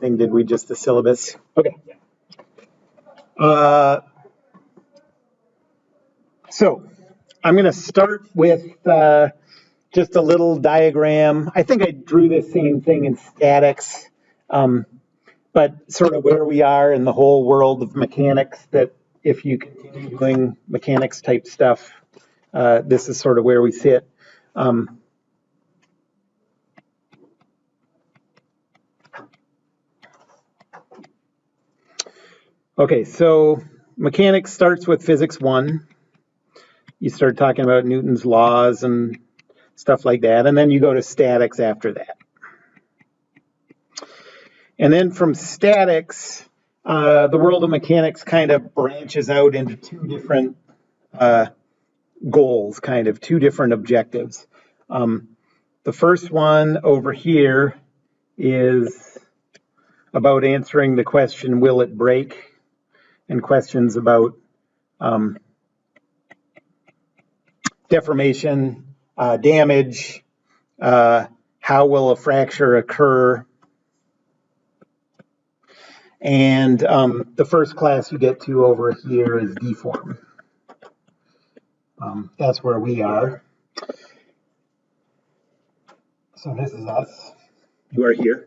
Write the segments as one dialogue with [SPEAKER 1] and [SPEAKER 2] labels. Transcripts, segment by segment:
[SPEAKER 1] anything, did we? Just the syllabus? Okay. So I'm going to start with just a little diagram. I think I drew the same thing in statics, but sort of where we are in the whole world of mechanics, that if you continue doing mechanics type stuff, this is sort of where we sit. Okay, so mechanics starts with physics 1. You start talking about Newton's laws and stuff like that, and then you go to statics after that. And then from statics, the world of mechanics kind of branches out into two different goals, kind of two different objectives. The first one over here is about answering the question, will it break? And questions about deformation, damage, how will a fracture occur? And the first class you get to over here is Deform. That's where we are. So this is us. You are here.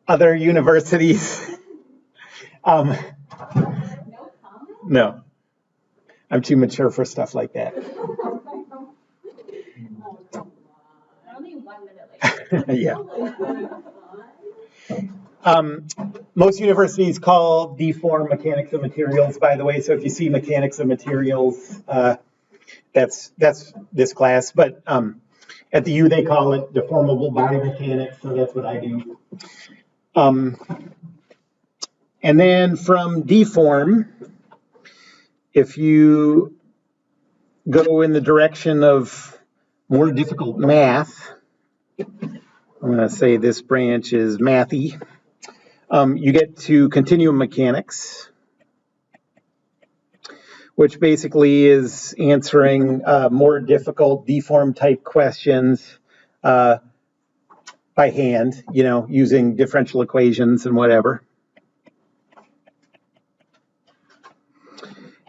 [SPEAKER 1] Other universities? No. I'm too mature for stuff like that. Only 1 minute later. Yeah. Most universities call Deform mechanics of materials, by the way. So if you see mechanics of materials, that's this class. But at the U, they call it deformable body mechanics. So that's what I do. And then from Deform, if you go in the direction of more difficult math, I'm going to say this branch is mathy. You get to continuum mechanics, which basically is answering more difficult deform type questions by hand, using differential equations and whatever.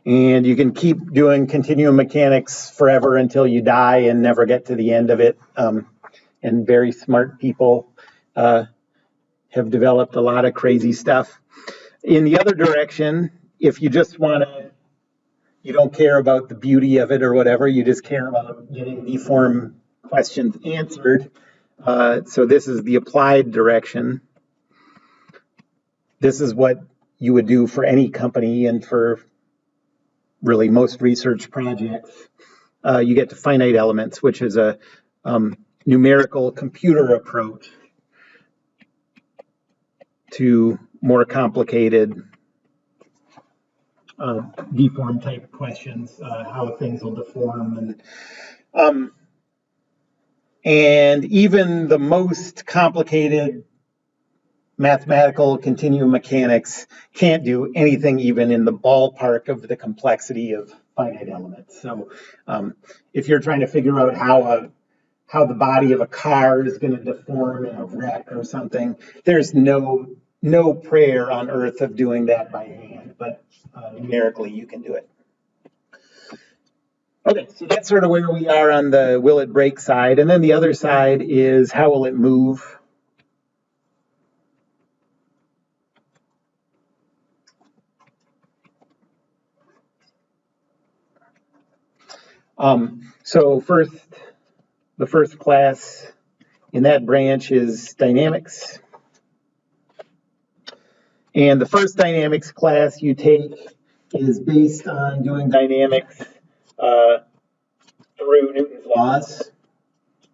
[SPEAKER 1] And you can keep doing continuum mechanics forever until you die and never get to the end of it. And very smart people have developed a lot of crazy stuff. In the other direction, if you just you don't care about the beauty of it or whatever, you just care about getting deform questions answered. So this is the applied direction. This is what you would do for any company and for really most research projects. You get to finite elements, which is a numerical computer approach to more complicated deform type questions, how things will deform, and even the most complicated mathematical continuum mechanics can't do anything even in the ballpark of the complexity of finite elements. So if you're trying to figure out how the body of a car is going to deform in a wreck or something, there's no prayer on earth of doing that by hand, but numerically you can do it. Okay, so that's sort of where we are on the will it break side, and then the other side is how will it move. So the first class in that branch is dynamics. And the first dynamics class you take is based on doing dynamics through Newton's laws,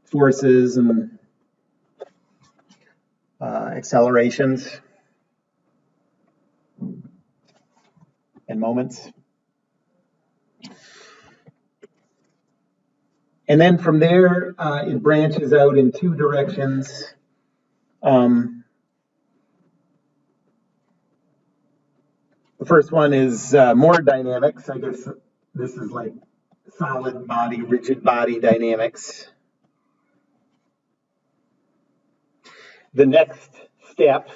[SPEAKER 1] forces and accelerations and moments. And then from there, it branches out in two directions. The first one is more dynamics. I guess this is like solid body, rigid body dynamics. the next step,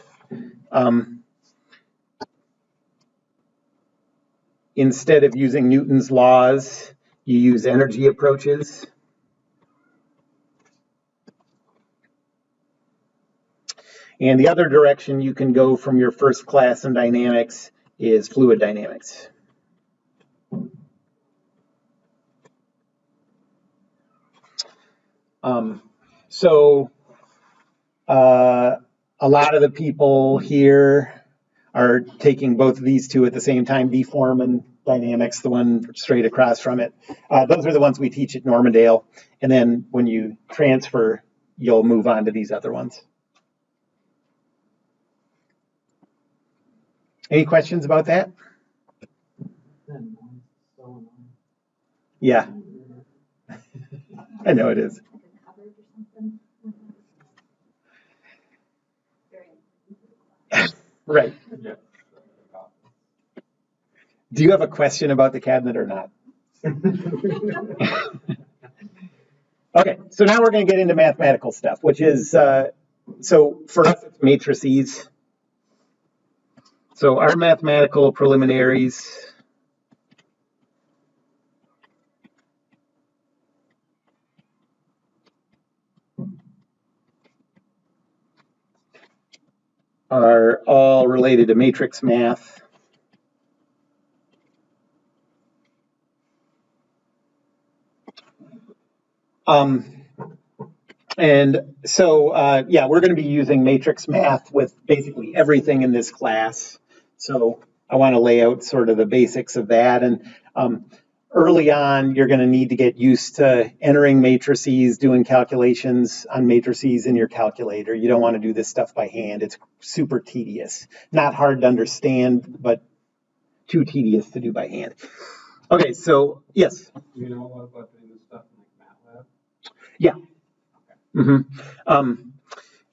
[SPEAKER 1] instead of using Newton's laws, you use energy approaches. And the other direction you can go from your first class in dynamics is fluid dynamics. A lot of the people here are taking both of these two at the same time, Deform and Dynamics, the one straight across from it. Those are the ones we teach at Normandale. And then when you transfer, you'll move on to these other ones. Any questions about that? Yeah. I know it is. Right. Do you have a question about the cabinet or not? Okay, so now we're going to get into mathematical stuff, which is, so for us, it's matrices. So our mathematical preliminaries are all related to matrix math. And so, yeah, we're going to be using matrix math with basically everything in this class. So I want to lay out sort of the basics of that. And early on, you're going to need to get used to entering matrices, doing calculations on matrices in your calculator. You don't want to do this stuff by hand. It's super tedious. Not hard to understand, but too tedious to do by hand. Okay, so yes?
[SPEAKER 2] Do you know a lot about doing this stuff in like MATLAB?
[SPEAKER 1] Yeah.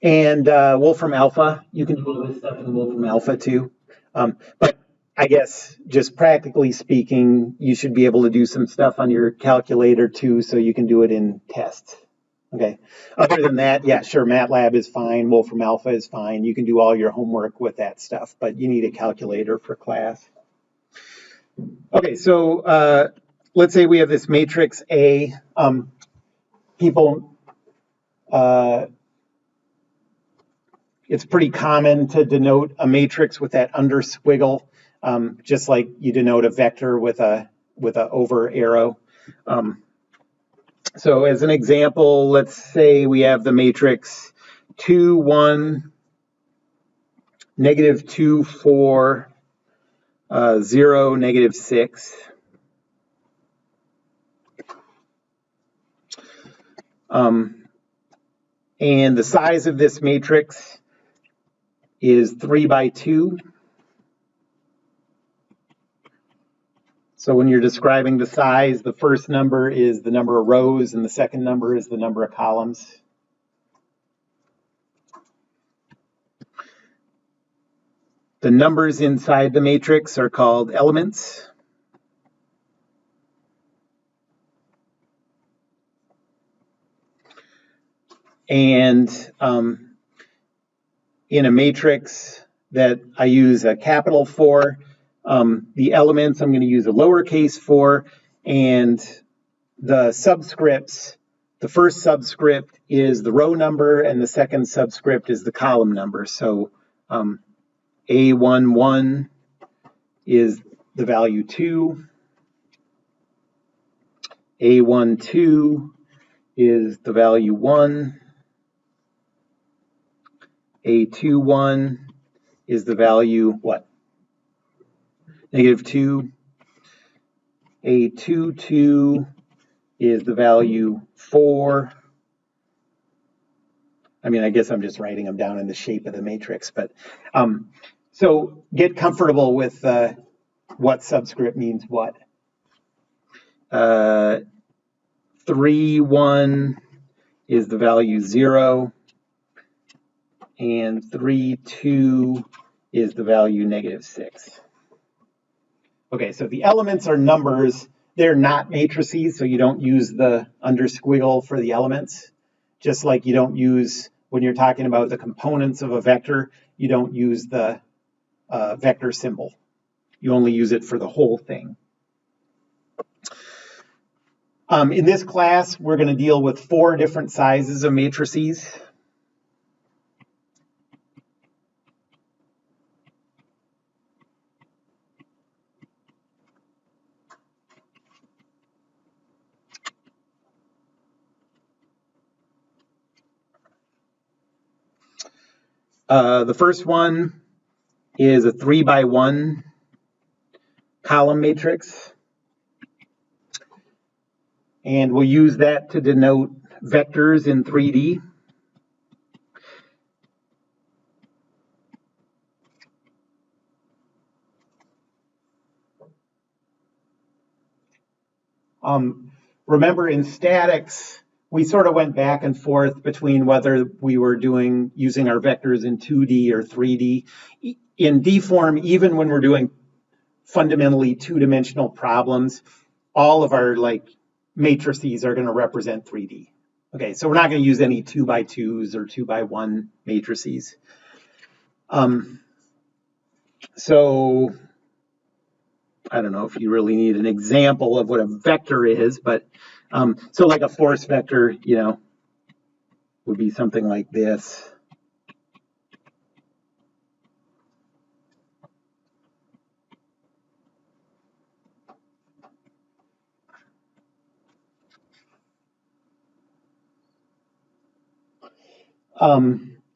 [SPEAKER 1] And Wolfram Alpha, you can do all this stuff in Wolfram Alpha too. But I guess just practically speaking, you should be able to do some stuff on your calculator too, so you can do it in tests. Okay. Other than that, yeah, sure, MATLAB is fine, Wolfram Alpha is fine. You can do all your homework with that stuff, but you need a calculator for class. Okay, so let's say we have this matrix A. It's pretty common to denote a matrix with that under squiggle, just like you denote a vector with a over arrow. So as an example, let's say we have the matrix 2, 1, negative 2, 4, 0, negative 6. And the size of this matrix is 3 by 2. So when you're describing the size, the first number is the number of rows and the second number is the number of columns. The numbers inside the matrix are called elements. And in a matrix that I use a capital for, the elements I'm going to use a lowercase for, and the subscripts, the first subscript is the row number and the second subscript is the column number. So A11 is the value 2, A12 is the value 1, A21 is the value what? Negative 2. A22 is the value 4. I mean, I guess I'm just writing them down in the shape of the matrix, but so get comfortable with what subscript means what. 3, 1 is the value 0, and 3, 2 is the value negative 6. Okay, so the elements are numbers. They're not matrices, so you don't use the under squiggle for the elements, just like you don't use when you're talking about the components of a vector, you don't use the vector symbol. You only use it for the whole thing. In this class, we're going to deal with 4 different sizes of matrices. The first one is a 3x1 column matrix. And we'll use that to denote vectors in 3D. Remember, in statics, we sort of went back and forth between whether we were using our vectors in 2D or 3D. In Deform, even when we're doing fundamentally 2-dimensional problems, all of our matrices are going to represent 3D. Okay, so we're not going to use any 2x2s or 2x1 matrices. So I don't know if you really need an example of what a vector is, but so like a force vector, would be something like this.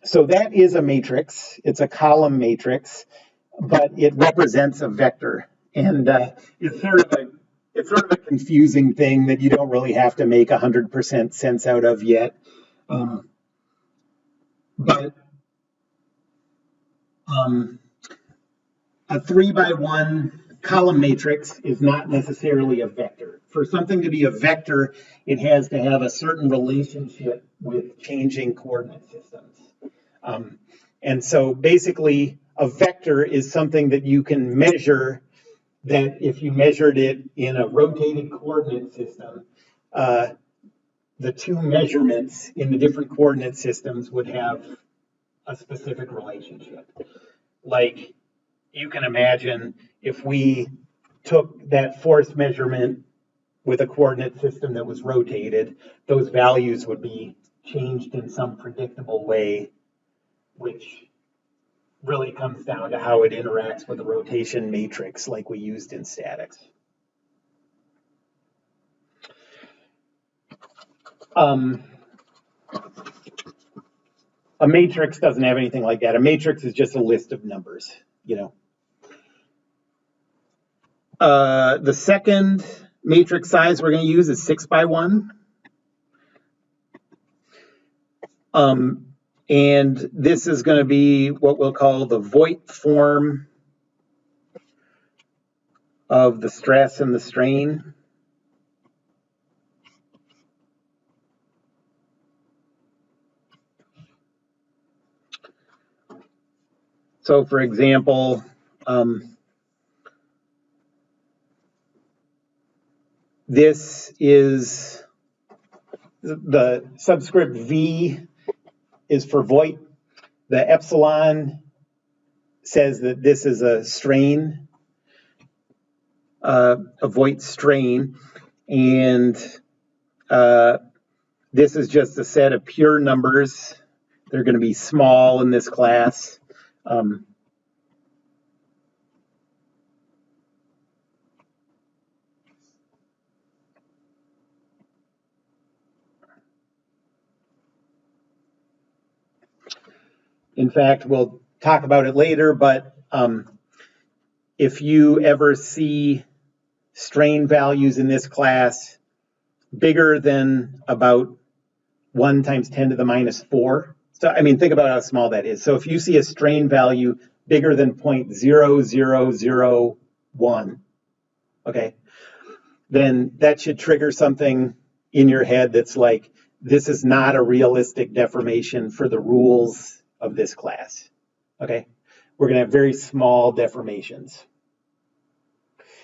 [SPEAKER 1] So that is a matrix. It's a column matrix, but it represents a vector. And it's sort of a confusing thing that you don't really have to make 100% sense out of yet. But a 3x1 column matrix is not necessarily a vector. For something to be a vector, it has to have a certain relationship with changing coordinate systems. And so basically, a vector is something that you can measure, that if you measured it in a rotated coordinate system, the 2 measurements in the different coordinate systems would have a specific relationship. Like, you can imagine if we took that force measurement with a coordinate system that was rotated, those values would be changed in some predictable way, which really comes down to how it interacts with the rotation matrix like we used in statics. A matrix doesn't have anything like that. A matrix is just a list of numbers, The second matrix size we're going to use is 6x1. And this is going to be what we'll call the Voigt form of the stress and the strain. So, for example, this is the subscript V is for Voigt. The epsilon says that this is a strain, a Voigt strain, and this is just a set of pure numbers. They're going to be small in this class. In fact, we'll talk about it later, but if you ever see strain values in this class bigger than about 1 times 10 to the minus 4, so I mean, think about how small that is. So if you see a strain value bigger than 0.0001, okay, then that should trigger something in your head that's like, this is not a realistic deformation for the rules of this class, okay? We're going to have very small deformations.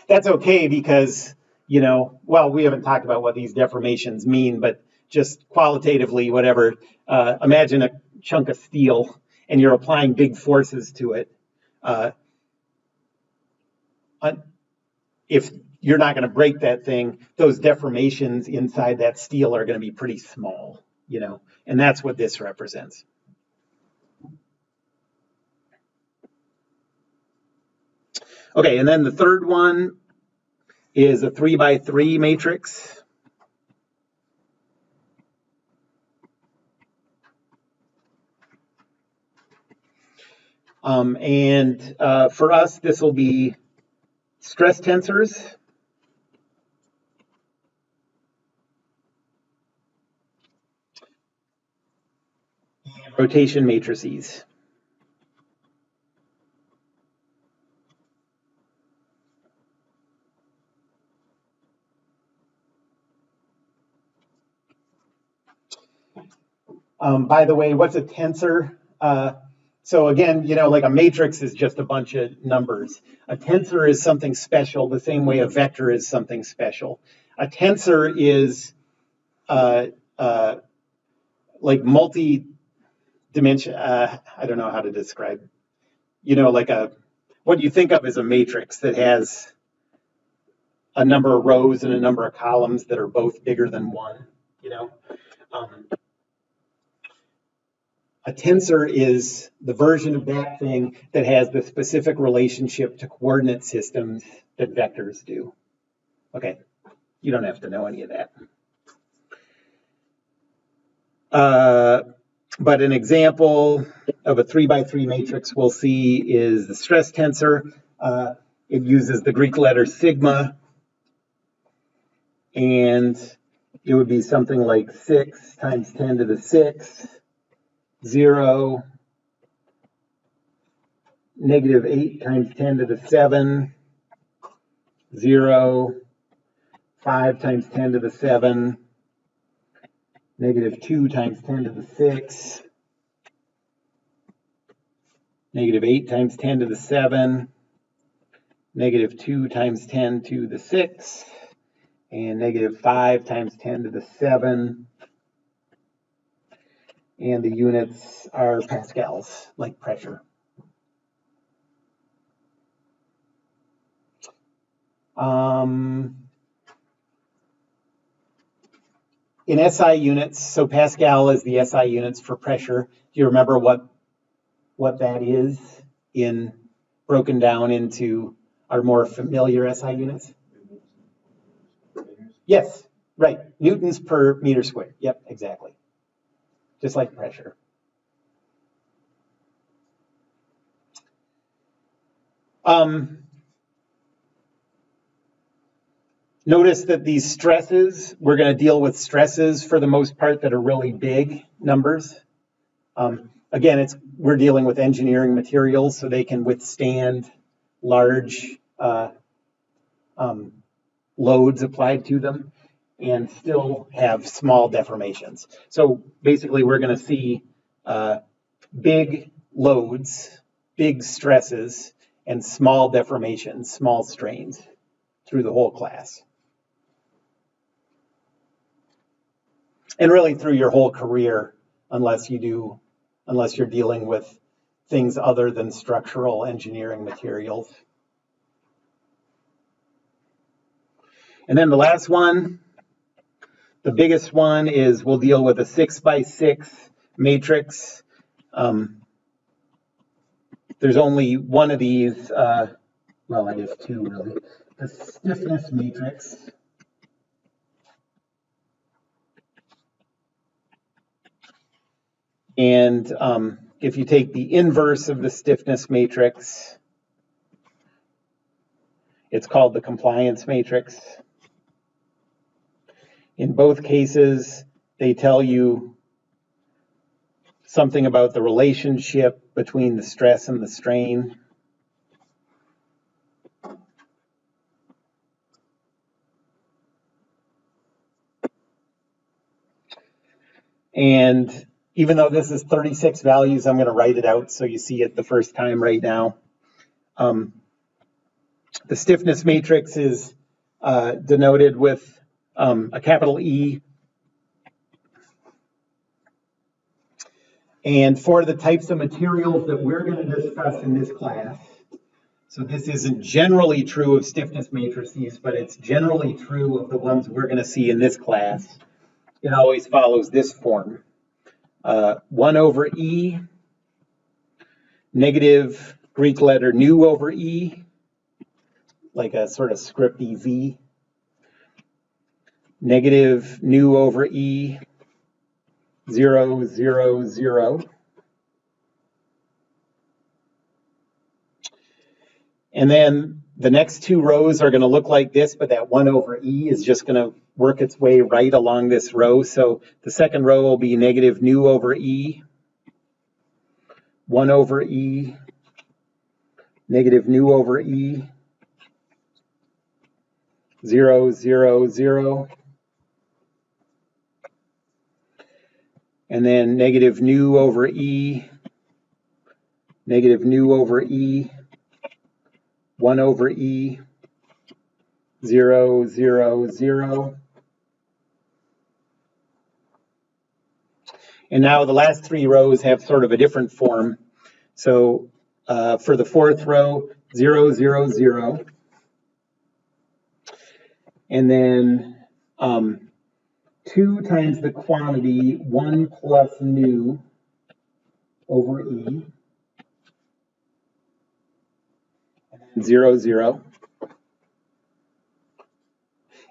[SPEAKER 1] That's okay because, well, we haven't talked about what these deformations mean, but just qualitatively, whatever, imagine chunk of steel and you're applying big forces to it, if you're not going to break that thing, those deformations inside that steel are going to be pretty small, you know, and that's what this represents. Okay, and then the third one is a 3x3 matrix. For us, this will be stress tensors. And rotation matrices. By the way, what's a tensor? So again, you know, like a matrix is just a bunch of numbers. A tensor is something special, the same way a vector is something special. A tensor is like multi-dimension. I don't know how to describe. You know, like what you think of as a matrix that has a number of rows and a number of columns that are both bigger than one. You know. A tensor is the version of that thing that has the specific relationship to coordinate systems that vectors do. Okay, you don't have to know any of that. But an example of a 3x3 matrix we'll see is the stress tensor. It uses the Greek letter sigma, and it would be something like 6 times 10 to the 6, 0, negative 8 times 10 to the 7, 0, 5 times 10 to the 7, negative 2 times 10 to the 6, negative 8 times 10 to the 7, negative 2 times 10 to the 6, and negative 5 times 10 to the 7. And the units are pascals, like pressure. In SI units, so Pascal is the SI units for pressure. Do you remember what that is in broken down into our more familiar SI units? Yes, right. Newtons per meter squared. Yep, exactly. Just like pressure. Notice that these stresses, we're going to deal with stresses for the most part that are really big numbers. Again, we're dealing with engineering materials, so they can withstand large loads applied to them and still have small deformations. So basically, we're going to see big loads, big stresses, and small deformations, small strains through the whole class. And really through your whole career, unless you're dealing with things other than structural engineering materials. And then the last one, the biggest one, is we'll deal with a 6x6 matrix. There's only one of these, well, I guess two really. The stiffness matrix. And if you take the inverse of the stiffness matrix, it's called the compliance matrix. In both cases, they tell you something about the relationship between the stress and the strain. And even though this is 36 values, I'm going to write it out so you see it the first time right now. The stiffness matrix is denoted with a capital E. And for the types of materials that we're going to discuss in this class, so this isn't generally true of stiffness matrices, but it's generally true of the ones we're going to see in this class. It always follows this form. 1 over E, negative Greek letter nu over E, like a sort of script EV, negative nu over E, 0, 0, 0. And then the next two rows are going to look like this, but that 1 over E is just going to work its way right along this row. So the second row will be negative nu over E, 1 over E, negative nu over E, 0, 0, 0. And then negative nu over E, negative nu over E, 1 over E, 0, 0, 0. And now the last three rows have sort of a different form. So for the fourth row, 0, 0, 0. And then 2 times the quantity, 1 plus nu over E, 0, 0.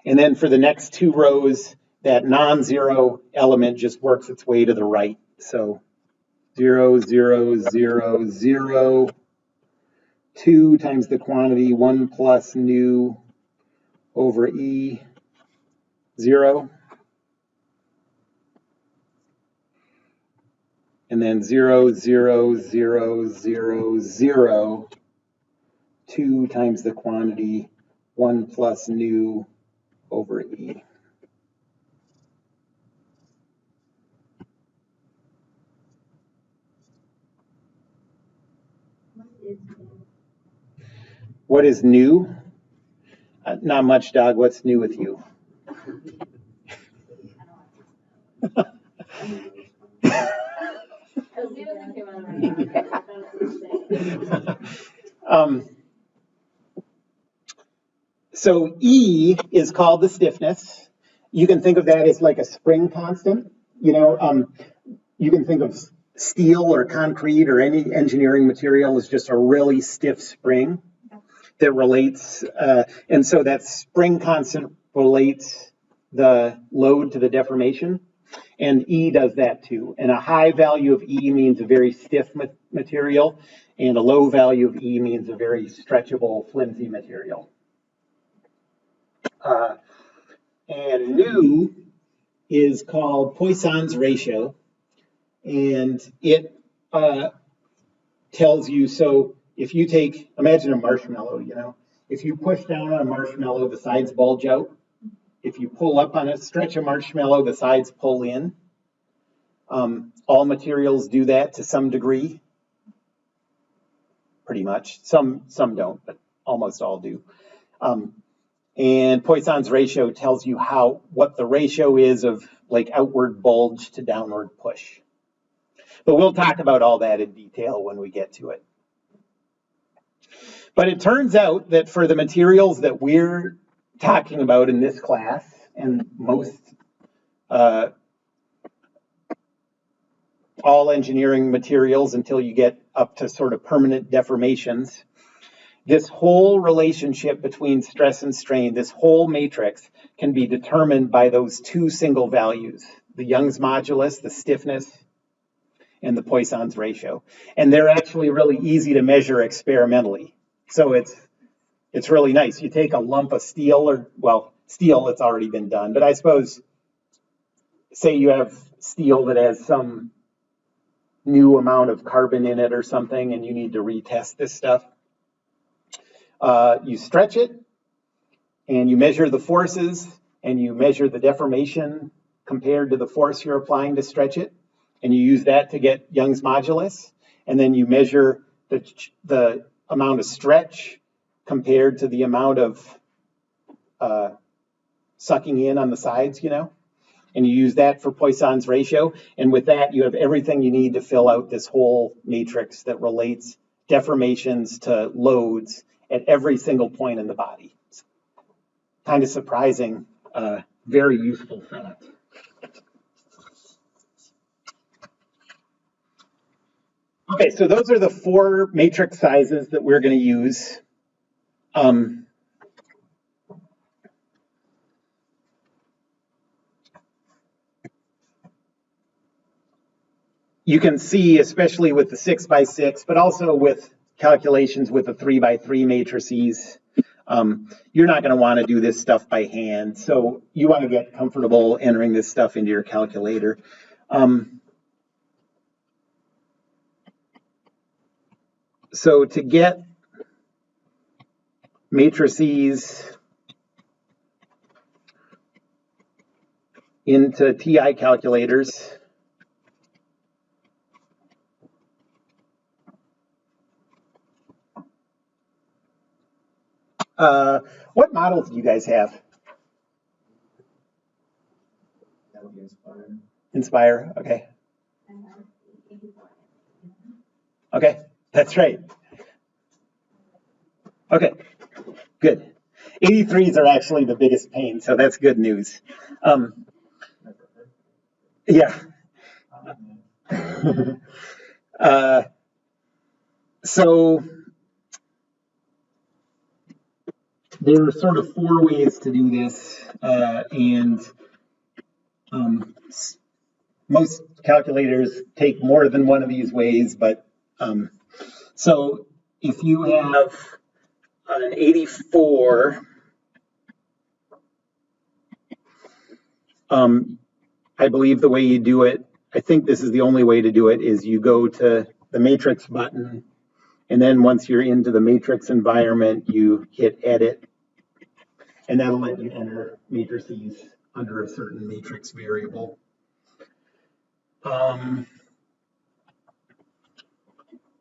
[SPEAKER 1] And then for the next two rows, that non-zero element just works its way to the right. So 0, 0, 0, 0, 2 times the quantity, 1 plus nu over E, 0. And then 0, 0, 0, 0, 0, 2 times the quantity, 1 plus nu over E. What is new? Not much, dog. What's new with you? So E is called the stiffness. You can think of that as like a spring constant. You know, you can think of steel or concrete or any engineering material as just a really stiff spring that relates, and so that spring constant relates the load to the deformation, and E does that too. And a high value of E means a very stiff material, and a low value of E means a very stretchable, flimsy material. And nu is called Poisson's ratio, and it tells you, so if you take, imagine a marshmallow, you know, if you push down on a marshmallow, the sides bulge out. If you pull up on a stretch of marshmallow, the sides pull in. All materials do that to some degree, pretty much. Some don't, but almost all do. And Poisson's ratio tells you what the ratio is of like outward bulge to downward push. But we'll talk about all that in detail when we get to it. But it turns out that for the materials that we're talking about in this class, and most all engineering materials until you get up to sort of permanent deformations, this whole relationship between stress and strain, this whole matrix can be determined by those two single values, the Young's modulus, the stiffness, and the Poisson's ratio. And they're actually really easy to measure experimentally. So it's really nice. You take a lump of steel, or, well, steel, it's already been done, but I suppose, say you have steel that has some new amount of carbon in it or something, and you need to retest this stuff. You stretch it, and you measure the forces, and you measure the deformation compared to the force you're applying to stretch it, and you use that to get Young's modulus, and then you measure the amount of stretch compared to the amount of sucking in on the sides, you know, and you use that for Poisson's ratio. And with that, you have everything you need to fill out this whole matrix that relates deformations to loads at every single point in the body. It's kind of surprising, very useful fact. Okay, so those are the 4 matrix sizes that we're going to use. You can see, especially with the 6x6, but also with calculations with the 3x3 matrices, you're not going to want to do this stuff by hand. So you want to get comfortable entering this stuff into your calculator. So to get matrices into TI calculators, what models do you guys have?
[SPEAKER 2] That would be inspired.
[SPEAKER 1] Inspire, okay. Okay, that's right. Okay, good. 83s are actually the biggest pain, so that's good news. Yeah. So there are sort of 4 ways to do this, and most calculators take more than one of these ways, but so if you have an 84, I believe the way you do it, I think this is the only way to do it, is you go to the matrix button, and then once you're into the matrix environment, you hit edit, and that'll let you enter matrices under a certain matrix variable.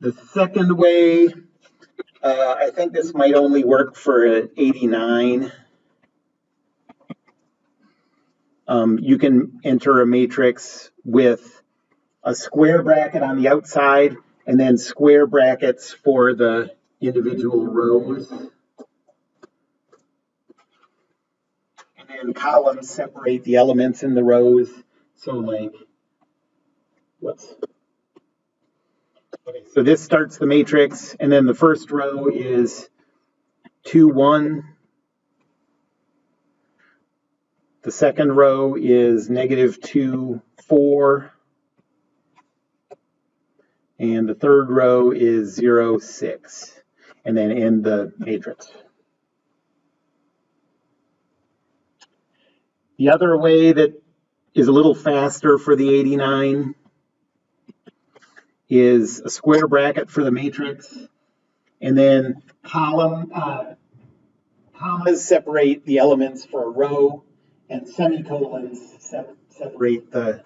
[SPEAKER 1] The second way, I think this might only work for an 89. You can enter a matrix with a square bracket on the outside and then square brackets for the individual rows. And then columns separate the elements in the rows. So like, whoops. Okay, so this starts the matrix, and then the first row is 2, 1. The second row is -2, 4. And the third row is 0, 6. And then end the matrix. The other way that is a little faster for the 89 is a square bracket for the matrix, and then commas separate the elements for a row, and semicolons separate the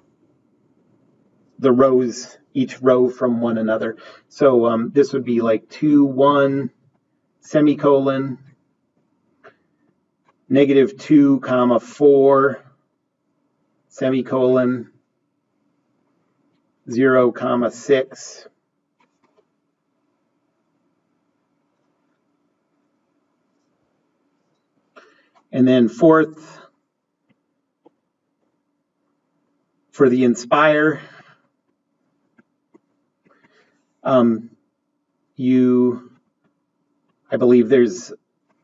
[SPEAKER 1] rows, each row from one another. So this would be like 2, 1, semicolon, -2, 4, semicolon, 0, 6. And then fourth, for the inspire, I believe there's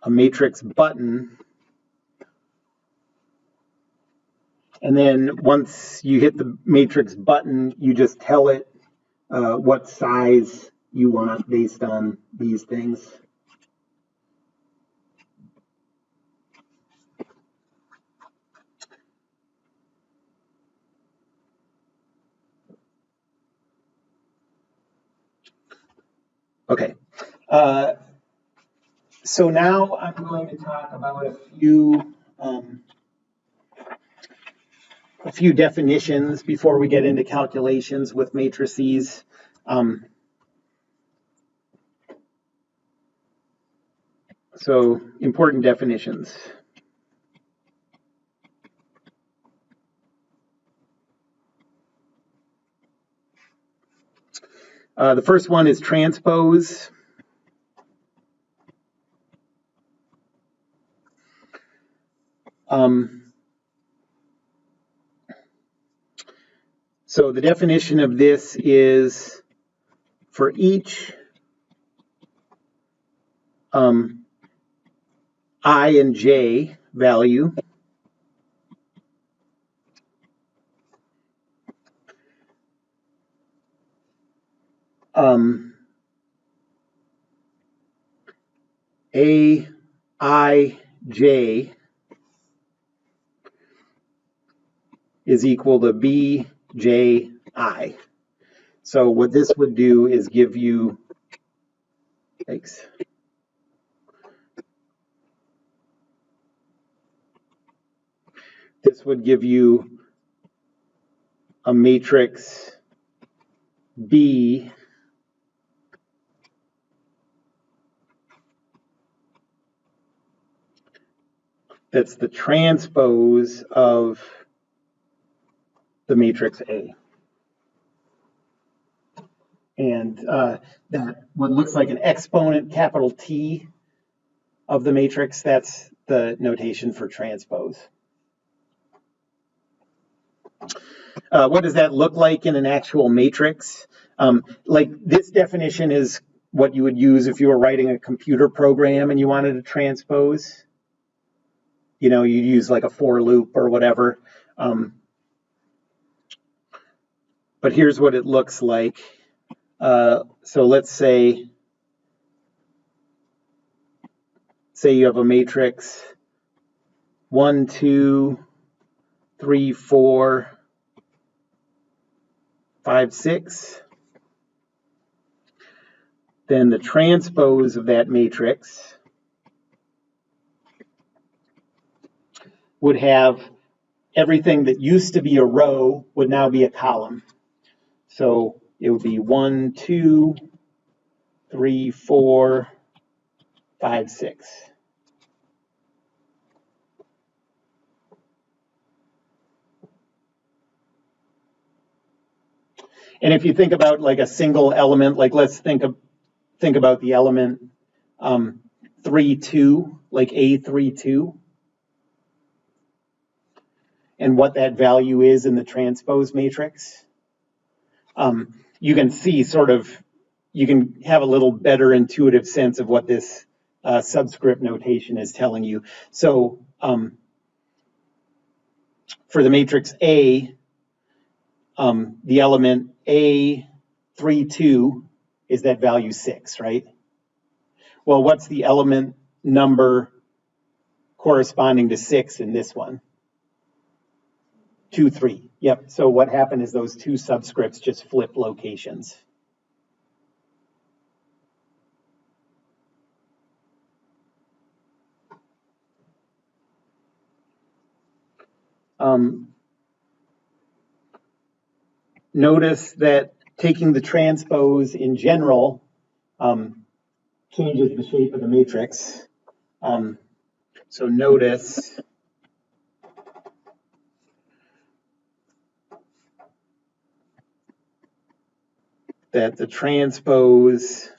[SPEAKER 1] a matrix button. And then once you hit the matrix button, you just tell it what size you want based on these things. Okay. So now I'm going to talk about a few definitions before we get into calculations with matrices. So important definitions. The first one is transpose. So the definition of this is for each I and j value, A I j is equal to B j I. So what this would do is give you, thanks. This would give you a matrix B that's the transpose of the matrix A. And that what looks like an exponent capital T of the matrix, that's the notation for transpose. What does that look like in an actual matrix? Like this definition is what you would use if you were writing a computer program and you wanted to transpose. You know, you'd use like a for loop or whatever. But here's what it looks like. So let's say you have a matrix 1, 2, 3, 4, 5, 6. Then the transpose of that matrix would have everything that used to be a row would now be a column. So it would be 1, 2, 3, 4, 5, 6. And if you think about like a single element, like let's think about the element 3, 2, like A3, 2, and what that value is in the transpose matrix. You can see sort of, you can have a little better intuitive sense of what this subscript notation is telling you. So for the matrix A, the element A3, 2 is that value 6, right? Well, what's the element number corresponding to 6 in this one? 2, 3. Yep. So what happened is those two subscripts just flip locations. Notice that taking the transpose in general changes the shape of the matrix. So notice that the transpose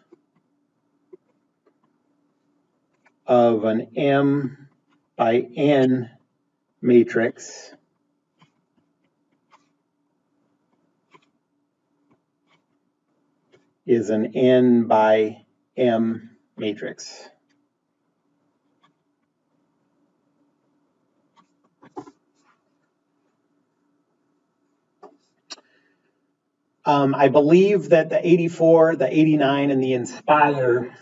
[SPEAKER 1] of an M by N matrix is an N by M matrix. I believe that the 84, the 89, and the Inspire,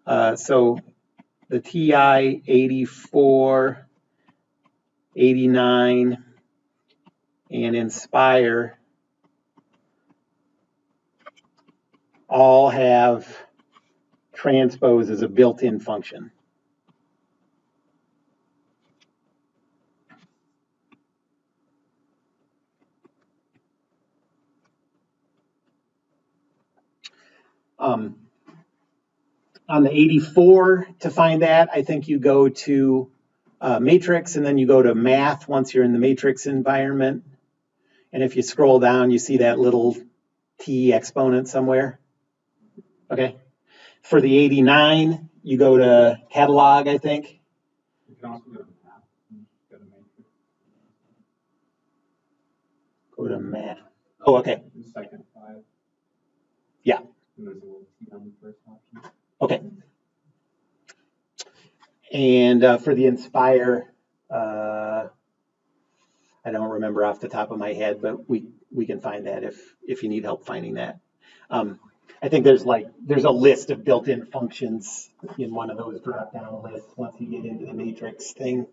[SPEAKER 1] so the TI 84, 89, and Inspire all have transpose as a built-in function. On the 84, to find that, I think you go to matrix and then you go to math once you're in the matrix environment. And if you scroll down, you see that little t exponent somewhere. Okay. For the 89, you go to catalog, I think.
[SPEAKER 2] You can also go to map. Go to matrix.
[SPEAKER 1] Go to math. Oh, okay.
[SPEAKER 2] The second 5.
[SPEAKER 1] Yeah.
[SPEAKER 2] And there's a little T on the first option.
[SPEAKER 1] Okay. And for the Inspire, I don't remember off the top of my head, but we can find that if you need help finding that. I think there's a list of built-in functions in one of those drop-down lists once you get into the matrix thing.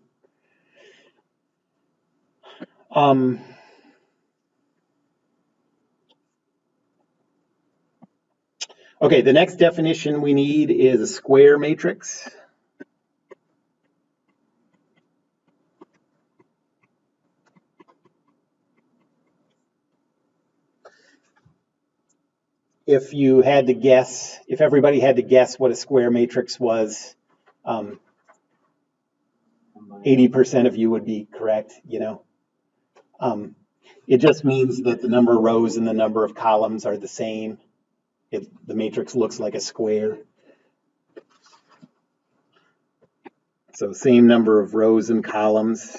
[SPEAKER 1] Okay, the next definition we need is a square matrix. If you had to guess, if everybody had to guess what a square matrix was, 80% of you would be correct, you know. It just means that the number of rows and the number of columns are the same. The matrix looks like a square. So same number of rows and columns.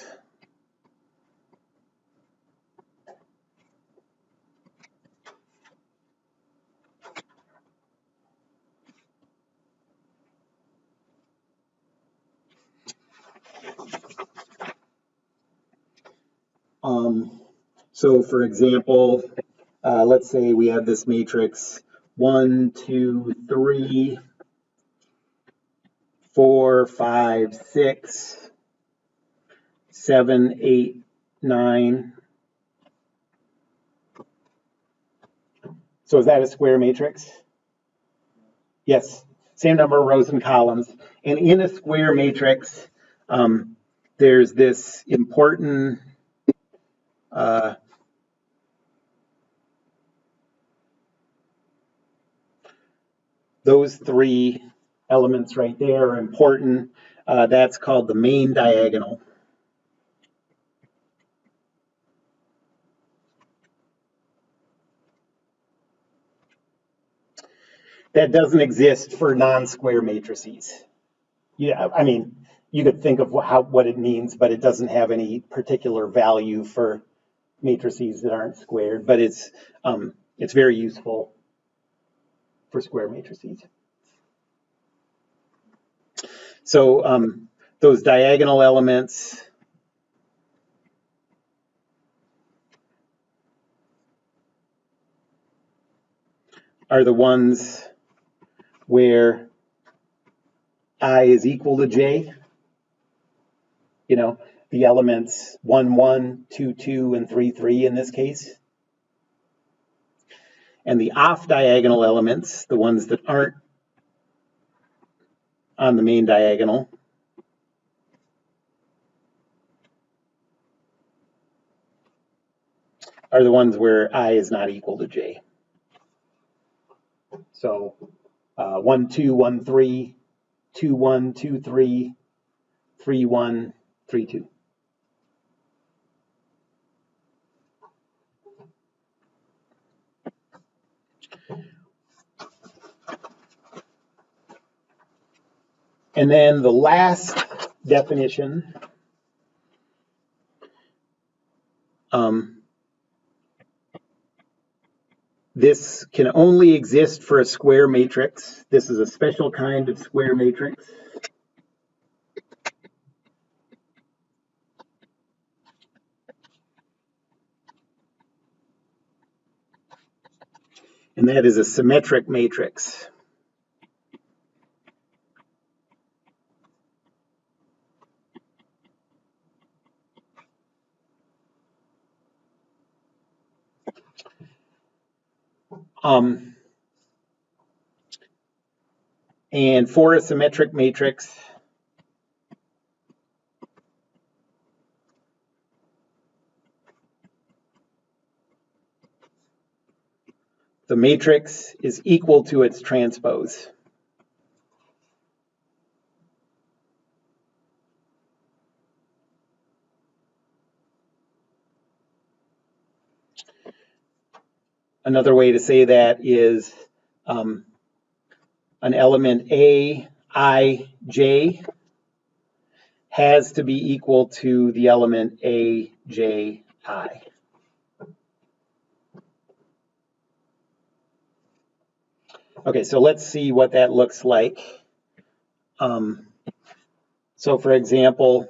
[SPEAKER 1] So for example, let's say we have this matrix 1, 2, 3, 4, 5, 6, 7, 8, 9. So is that a square matrix? Yes, same number of rows and columns. And in a square matrix, there's this important those three elements right there are important. That's called the main diagonal. That doesn't exist for non-square matrices. Yeah, I mean, you could think of what it means, but it doesn't have any particular value for matrices that aren't squared. But it's very useful for square matrices. So those diagonal elements are the ones where I is equal to j. You know, the elements 1, 1, 2, 2, and 3, 3 in this case. And the off diagonal elements, the ones that aren't on the main diagonal, are the ones where I is not equal to j. So 1, 2, 1, 3, 2, 1, 2, 3, 3, 1, 3, 2. And then the last definition this can only exist for a square matrix. This is a special kind of square matrix. And that is a symmetric matrix. And for a symmetric matrix, the matrix is equal to its transpose. Another way to say that is an element A, I, J has to be equal to the element A, J, I. Okay, so let's see what that looks like. So for example,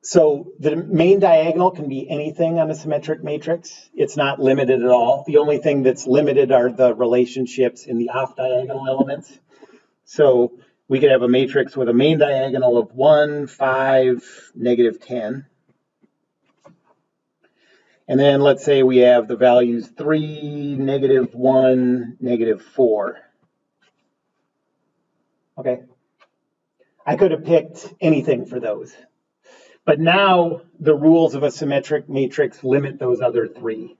[SPEAKER 1] so the main diagonal can be anything on a symmetric matrix. It's not limited at all. The only thing that's limited are the relationships in the off-diagonal elements. So we could have a matrix with a main diagonal of 1, 5, negative 10. And then let's say we have the values 3, negative 1, negative 4. Okay. I could have picked anything for those. But now the rules of a symmetric matrix limit those other three,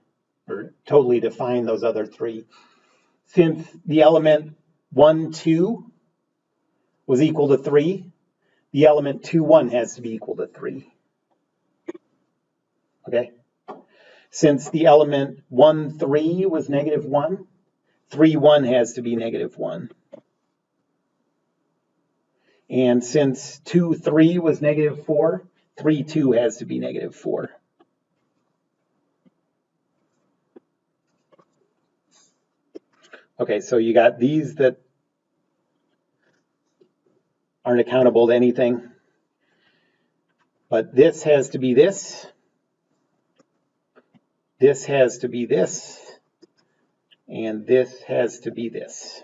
[SPEAKER 1] or totally define those other three. Since the element 1, 2 was equal to 3, the element 2, 1 has to be equal to 3. Okay? Since the element 1, 3 was negative 1, 3, 1 has to be negative 1. And since 2, 3 was negative 4, 3, 2 has to be negative 4. Okay, so you got these that aren't accountable to anything. But this has to be this. This has to be this. And this has to be this.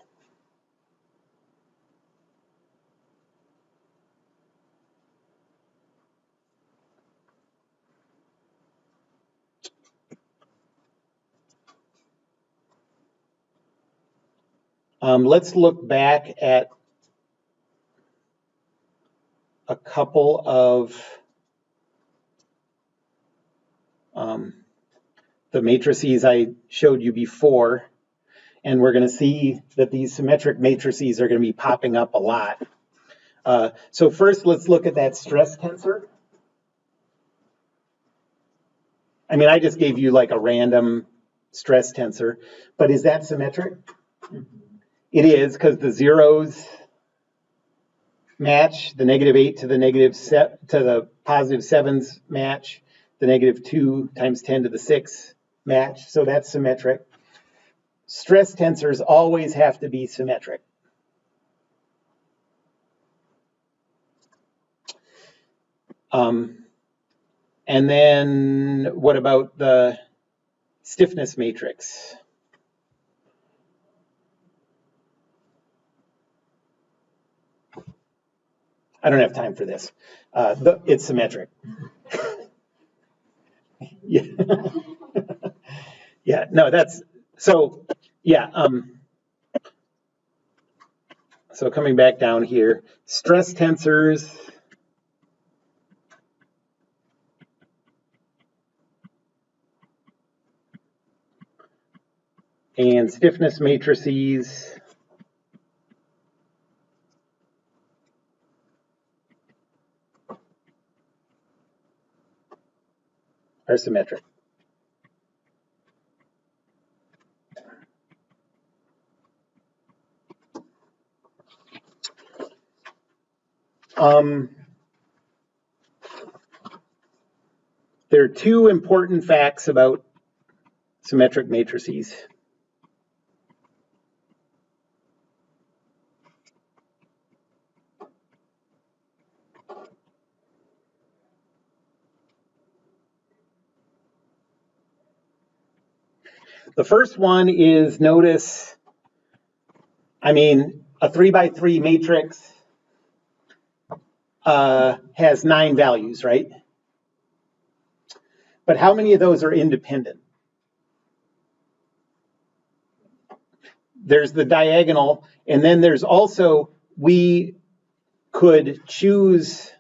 [SPEAKER 1] Let's look back at a couple of the matrices I showed you before, and we're going to see that these symmetric matrices are going to be popping up a lot. So first, let's look at that stress tensor. I mean, I just gave you like a random stress tensor, but is that symmetric? It is, because the zeros match, the negative 8 to the to the positive 7s match, the negative 2 times 10 to the 6 match, so that's symmetric. Stress tensors always have to be symmetric. And then what about the stiffness matrix? I don't have time for this. It's symmetric. Yeah. Yeah, no, that's, so, yeah. So coming back down here, stress tensors and stiffness matrices are symmetric. There are two important facts about symmetric matrices. The first one is, notice, I mean, a 3x3 matrix has 9 values, right? But how many of those are independent? There's the diagonal, and then there's also, we could choose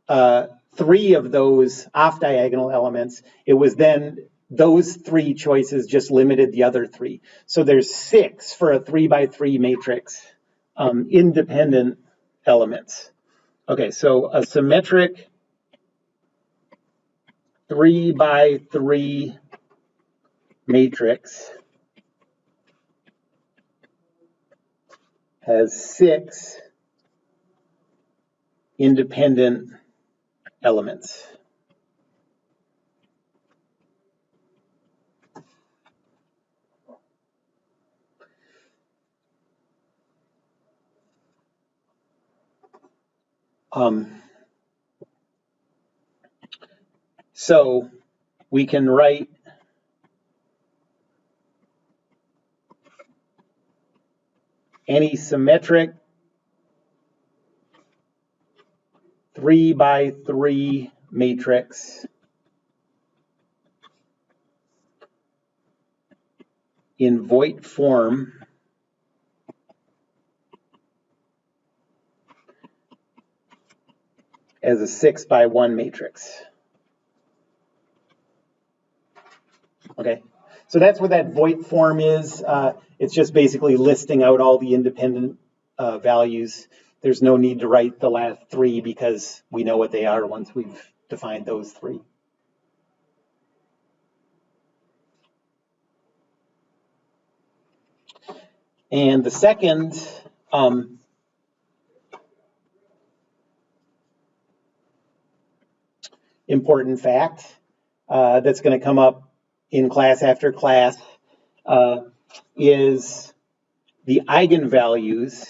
[SPEAKER 1] 3 of those off-diagonal elements. It was then those 3 choices just limited the other 3. So there's 6 for a 3x3 matrix, independent elements. Okay, so a symmetric 3x3 matrix has 6 independent elements. So we can write any symmetric 3 by 3 matrix in Voigt form as a 6 by 1 matrix. Okay, so that's what that Voigt form is. It's just basically listing out all the independent values. There's no need to write the last 3 because we know what they are once we've defined those 3. And the second important fact that's going to come up in class after class is the eigenvalues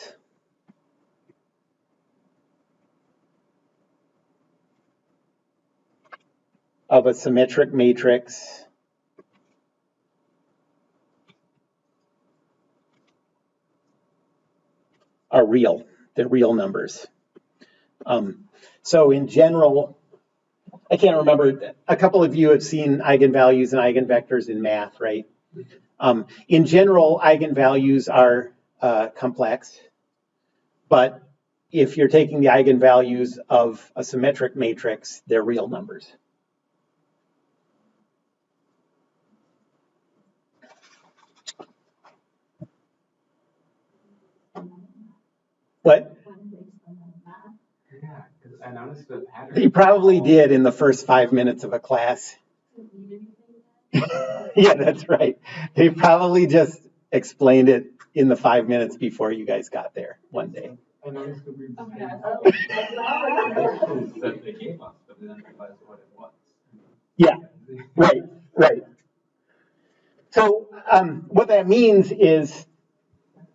[SPEAKER 1] of a symmetric matrix are real. They're real numbers. So in general, I can't remember, a couple of you have seen eigenvalues and eigenvectors in math, right? In general, eigenvalues are complex, but if you're taking the eigenvalues of a symmetric matrix, they're real numbers. What?
[SPEAKER 2] Yeah, because I noticed the pattern.
[SPEAKER 1] They probably did in the first 5 minutes of a class. Yeah, that's right. They probably just explained it in the 5 minutes before you guys got there one day.
[SPEAKER 2] I noticed the weird that they gave us, but then realized what it was.
[SPEAKER 1] Yeah, right. So what that means is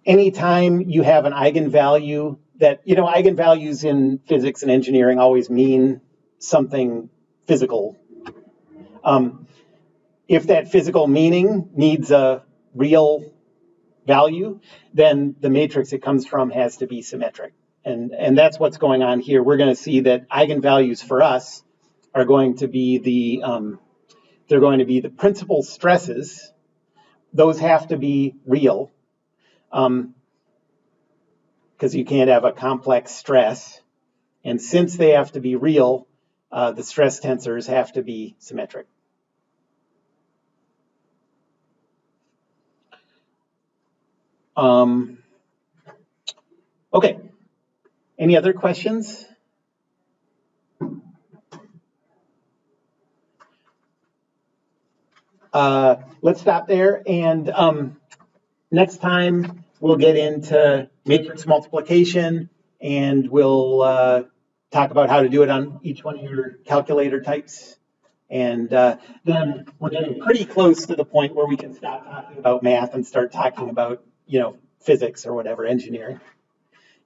[SPEAKER 1] anytime you have an eigenvalue that, eigenvalues in physics and engineering always mean something physical. If that physical meaning needs a real value, then the matrix it comes from has to be symmetric. And that's what's going on here. We're going to see that eigenvalues for us are going to be they're going to be the principal stresses. Those have to be real because you can't have a complex stress. And since they have to be real, the stress tensors have to be symmetric. Okay, any other questions? Let's stop there, and next time we'll get into matrix multiplication, and we'll talk about how to do it on each one of your calculator types. And then we're getting pretty close to the point where we can stop talking about math and start talking about, physics or whatever, engineering.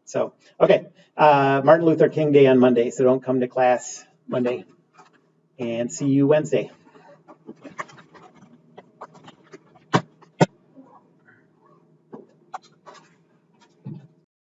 [SPEAKER 1] So, okay, Martin Luther King Day on Monday, so don't come to class Monday. And see you Wednesday.